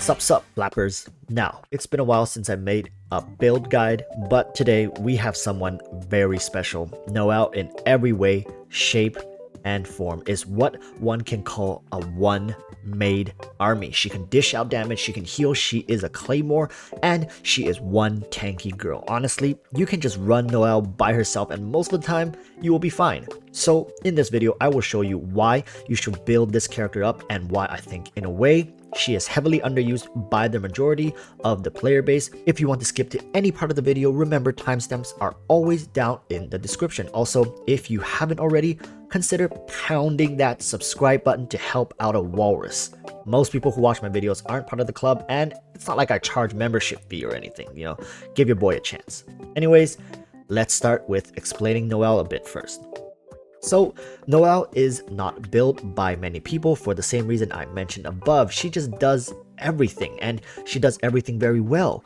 Sup flappers. Now, it's been a while since I made a build guide, but today we have someone very special. Noelle in every way, shape, and form is what one can call a one-made army. She can dish out damage, she can heal, she is a claymore, and she is one tanky girl. Honestly, you can just run Noelle by herself and most of the time, you will be fine. So in this video, I will show you why you should build this character up and why I think in a way, she is heavily underused by the majority of the player base. If you want to skip to any part of the video, remember timestamps are always down in the description. Also, if you haven't already, consider pounding that subscribe button to help out a walrus. Most people who watch my videos aren't part of the club, and it's not like I charge membership fee or anything, you know, give your boy a chance. Anyways, let's start with explaining Noelle a bit first. So, Noelle is not built by many people for the same reason I mentioned above. She just does everything, and she does everything very well.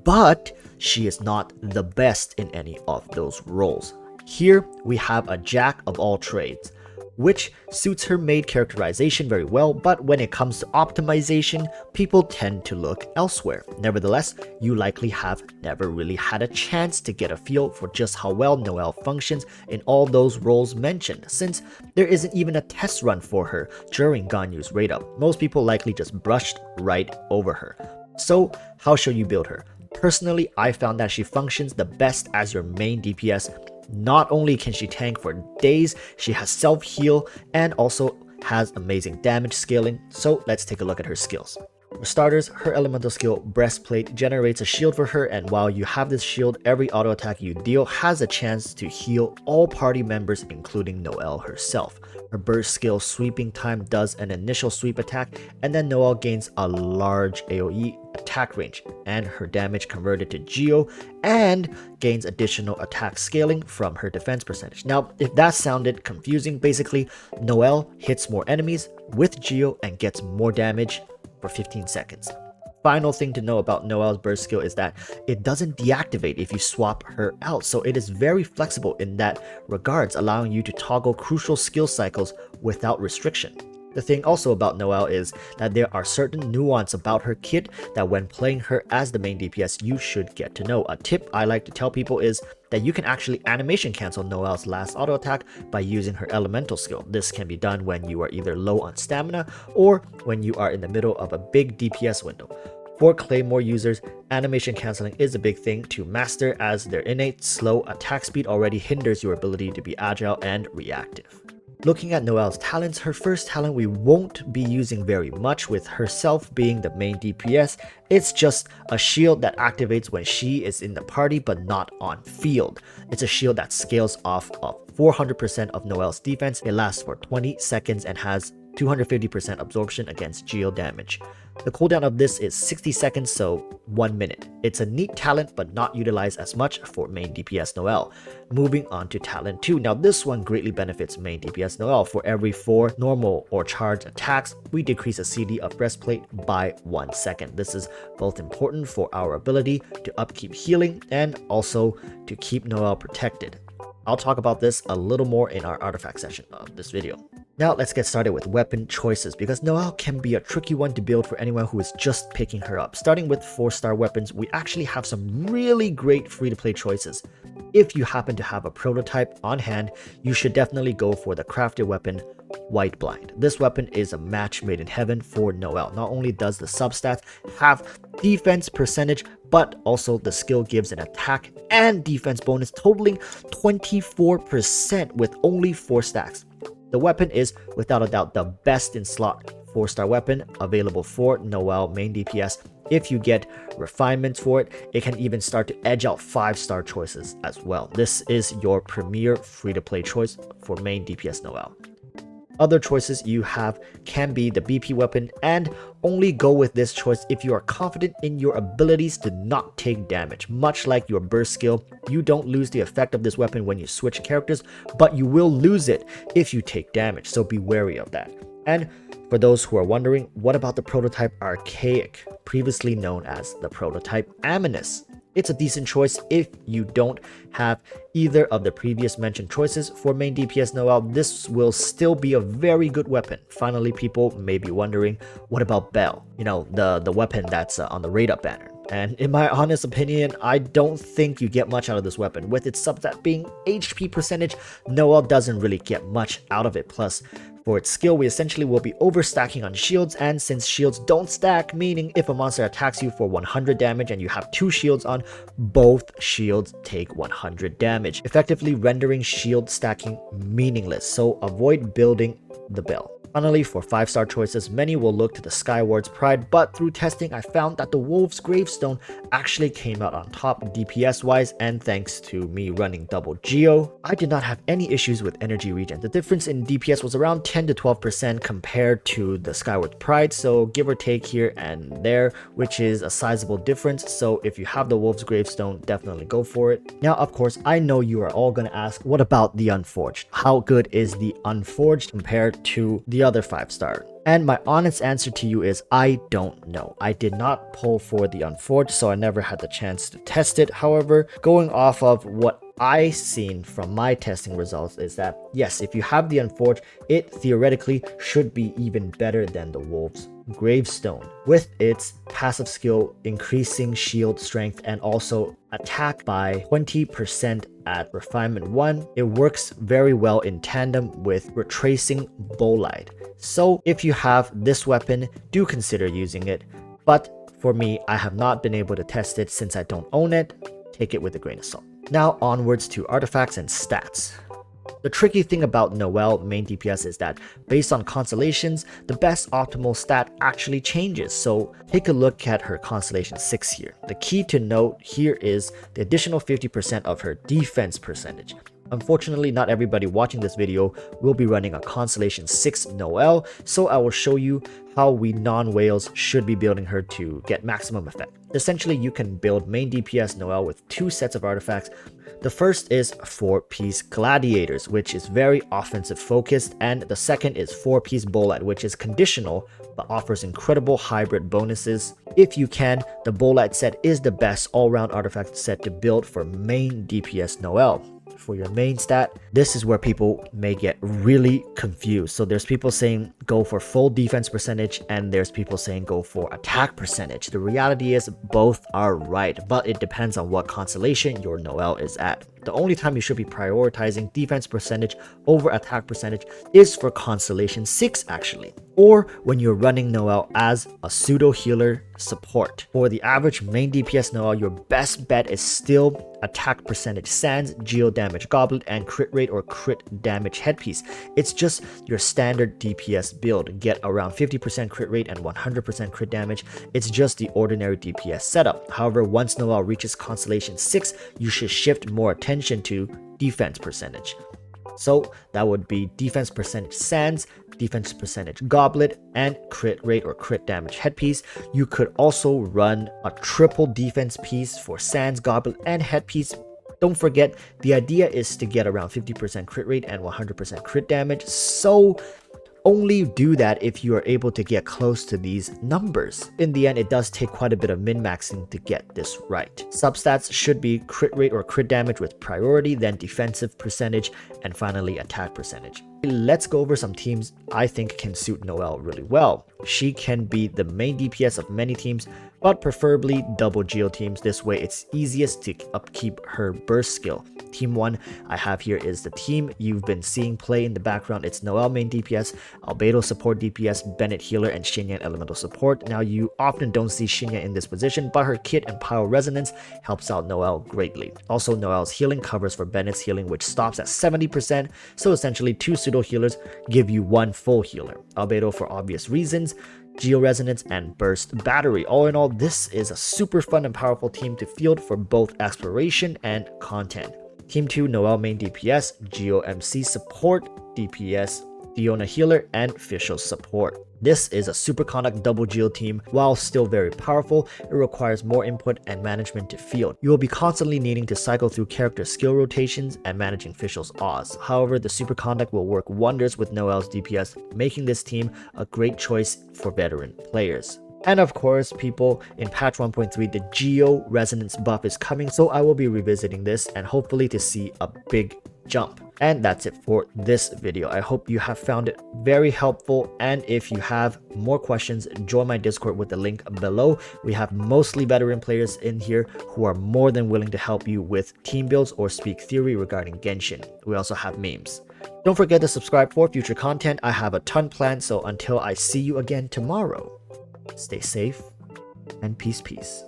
But she is not the best in any of those roles. Here, we have a jack of all trades, which suits her main characterization very well, but when it comes to optimization, people tend to look elsewhere. Nevertheless, you likely have never really had a chance to get a feel for just how well Noelle functions in all those roles mentioned, since there isn't even a test run for her during Ganyu's raid up. Most people likely just brushed right over her. So, how should you build her? Personally, I found that she functions the best as your main DPS. Not only can she tank for days, she has self-heal and also has amazing damage scaling, so let's take a look at her skills. For starters, her elemental skill Breastplate generates a shield for her, and while you have this shield, every auto attack you deal has a chance to heal all party members including Noelle herself. Her burst skill Sweeping Time does an initial sweep attack, and then Noelle gains a large AoE attack range, and her damage converted to Geo, and gains additional attack scaling from her defense percentage. Now, if that sounded confusing, basically, Noelle hits more enemies with Geo and gets more damage for 15 seconds. Final thing to know about Noelle's burst skill is that it doesn't deactivate if you swap her out, so it is very flexible in that regards, allowing you to toggle crucial skill cycles without restriction. The thing also about Noelle is that there are certain nuance about her kit that when playing her as the main DPS you should get to know. A tip I like to tell people is that you can actually animation cancel Noelle's last auto attack by using her elemental skill. This can be done when you are either low on stamina or when you are in the middle of a big DPS window. For Claymore users, animation cancelling is a big thing to master as their innate slow attack speed already hinders your ability to be agile and reactive. Looking at Noelle's talents, her first talent we won't be using very much, with herself being the main DPS. It's just a shield that activates when she is in the party but not on field. It's a shield that scales off of 400% of Noelle's defense. It lasts for 20 seconds and has 250% absorption against geo damage. The cooldown of this is 60 seconds, so 1 minute. It's a neat talent but not utilized as much for main DPS Noelle. Moving on to talent 2. Now this one greatly benefits main DPS Noelle. For every 4 normal or charged attacks, we decrease a CD of Breastplate by 1 second. This is both important for our ability to upkeep healing and also to keep Noelle protected. I'll talk about this a little more in our artifact section of this video. Now let's get started with weapon choices, because Noelle can be a tricky one to build for anyone who is just picking her up. Starting with 4-star weapons, we actually have some really great free-to-play choices. If you happen to have a prototype on hand, you should definitely go for the crafted weapon White Blind. This weapon is a match made in heaven for Noelle. Not only does the substats have defense percentage, but also the skill gives an attack and defense bonus totaling 24% with only 4 stacks. The weapon is without a doubt the best in slot 4-star weapon available for Noelle main DPS. If you get refinements for it, it can even start to edge out 5-star choices as well. This is your premier free-to-play choice for main DPS Noelle. Other choices you have can be the BP weapon, and only go with this choice if you are confident in your abilities to not take damage. Much like your burst skill, you don't lose the effect of this weapon when you switch characters, but you will lose it if you take damage, so be wary of that. And for those who are wondering, what about the prototype Archaic, previously known as the prototype Aminus? it's a decent choice if you don't have either of the previous mentioned choices for main DPS Noelle. This will still be a very good weapon. Finally, people may be wondering, what about Bell? You know, the weapon that's on the rate up banner. And in my honest opinion, I don't think you get much out of this weapon. With its substat being HP percentage, Noelle doesn't really get much out of it. Plus, for its skill, we essentially will be overstacking on shields, and since shields don't stack, meaning if a monster attacks you for 100 damage and you have 2 shields on, both shields take 100 damage, effectively rendering shield stacking meaningless, so avoid building the Bell. Finally, for 5-star choices, many will look to the Skyward's Pride, but through testing I found that the Wolf's Gravestone actually came out on top DPS wise, and thanks to me running double Geo, I did not have any issues with energy regen. The difference in DPS was around 10 to 12% compared to the Skyward's Pride, so give or take here and there, which is a sizable difference. So if you have the Wolf's Gravestone, definitely go for it. Now, of course, I know you are all gonna ask, what about the Unforged? How good is the Unforged compared to the other 5-star? And my honest answer to you is I don't know. I did not pull for the Unforged, so I never had the chance to test it. However, going off of what I seen from my testing results is that yes, if you have the Unforged, it theoretically should be even better than the Wolf's Gravestone, with its passive skill increasing shield strength and also attack by 20% at refinement 1. It works very well in tandem with retracing bolide. So if you have this weapon, do consider using it, but for me, I have not been able to test it since I don't own it. Take it with a grain of salt. Now onwards to artifacts and stats. The tricky thing about Noelle main DPS is that based on constellations, the best optimal stat actually changes. So take a look at her constellation 6 here. The key to note here is the additional 50% of her defense percentage. Unfortunately, not everybody watching this video will be running a Constellation 6 Noelle, so I will show you how we non-whales should be building her to get maximum effect. Essentially, you can build main DPS Noelle with 2 sets of artifacts. The first is 4-piece Gladiators, which is very offensive focused, and the second is 4-piece Bolide, which is conditional but offers incredible hybrid bonuses. If you can, the Bolide set is the best all-round artifact set to build for main DPS Noelle. For your main stat, this is where people may get really confused. So there's people saying go for full defense percentage, and there's people saying go for attack percentage. The reality is both are right, but it depends on what constellation your Noelle is at. The only time you should be prioritizing defense percentage over attack percentage is for Constellation 6 actually, or when you're running Noelle as a pseudo healer support. For the average main DPS Noelle, your best bet is still attack percentage Sans, geo damage Goblet, and crit rate or crit damage headpiece. It's just your standard DPS build. Get around 50% crit rate and 100% crit damage. It's just the ordinary DPS setup. However, once Noelle reaches Constellation 6, you should shift more attention to defense percentage. So that would be defense percentage Sans, defense percentage Goblet, and crit rate or crit damage headpiece. You could also run a triple defense piece for Sans, Goblet, and headpiece. Don't forget, the idea is to get around 50% crit rate and 100% crit damage, so only do that if you are able to get close to these numbers. In the end, it does take quite a bit of min-maxing to get this right. Substats should be crit rate or crit damage with priority, then defensive percentage, and finally attack percentage. Let's go over some teams I think can suit Noelle really well. She can be the main DPS of many teams, but preferably double geo teams. This way it's easiest to upkeep her burst skill. Team 1 I have here is the team you've been seeing play in the background. It's Noelle main DPS, Albedo support DPS, Bennett healer, and XINYAN elemental support. Now you often don't see XINYAN in this position, but her kit and pyro resonance helps out Noelle greatly. Also, Noelle's healing covers for Bennett's healing, which stops at 70%, so essentially 2 pseudo healers give you 1 full healer. Albedo for obvious reasons, Geo Resonance, and Burst Battery. All in all, this is a super fun and powerful team to field for both exploration and content. Team 2 Noelle main DPS, Geo MC support, DPS, DIONA healer, and FISCHL support. This is a super conduct double geo team. While still very powerful, it requires more input and management to field. You will be constantly needing to cycle through character skill rotations and managing FISCHL's Oz. However, the super conduct will work wonders with Noelle's DPS, making this team a great choice for veteran players. And of course, people, in patch 1.3, the Geo Resonance buff is coming, so I will be revisiting this and hopefully to see a big jump. And that's it for this video. I hope you have found it very helpful, and if you have more questions, join my Discord with the link below. We have mostly veteran players in here who are more than willing to help you with team builds or speak theory regarding Genshin. We also have memes. Don't forget to subscribe for future content. I have a ton planned, so until I see you again tomorrow, stay safe and peace.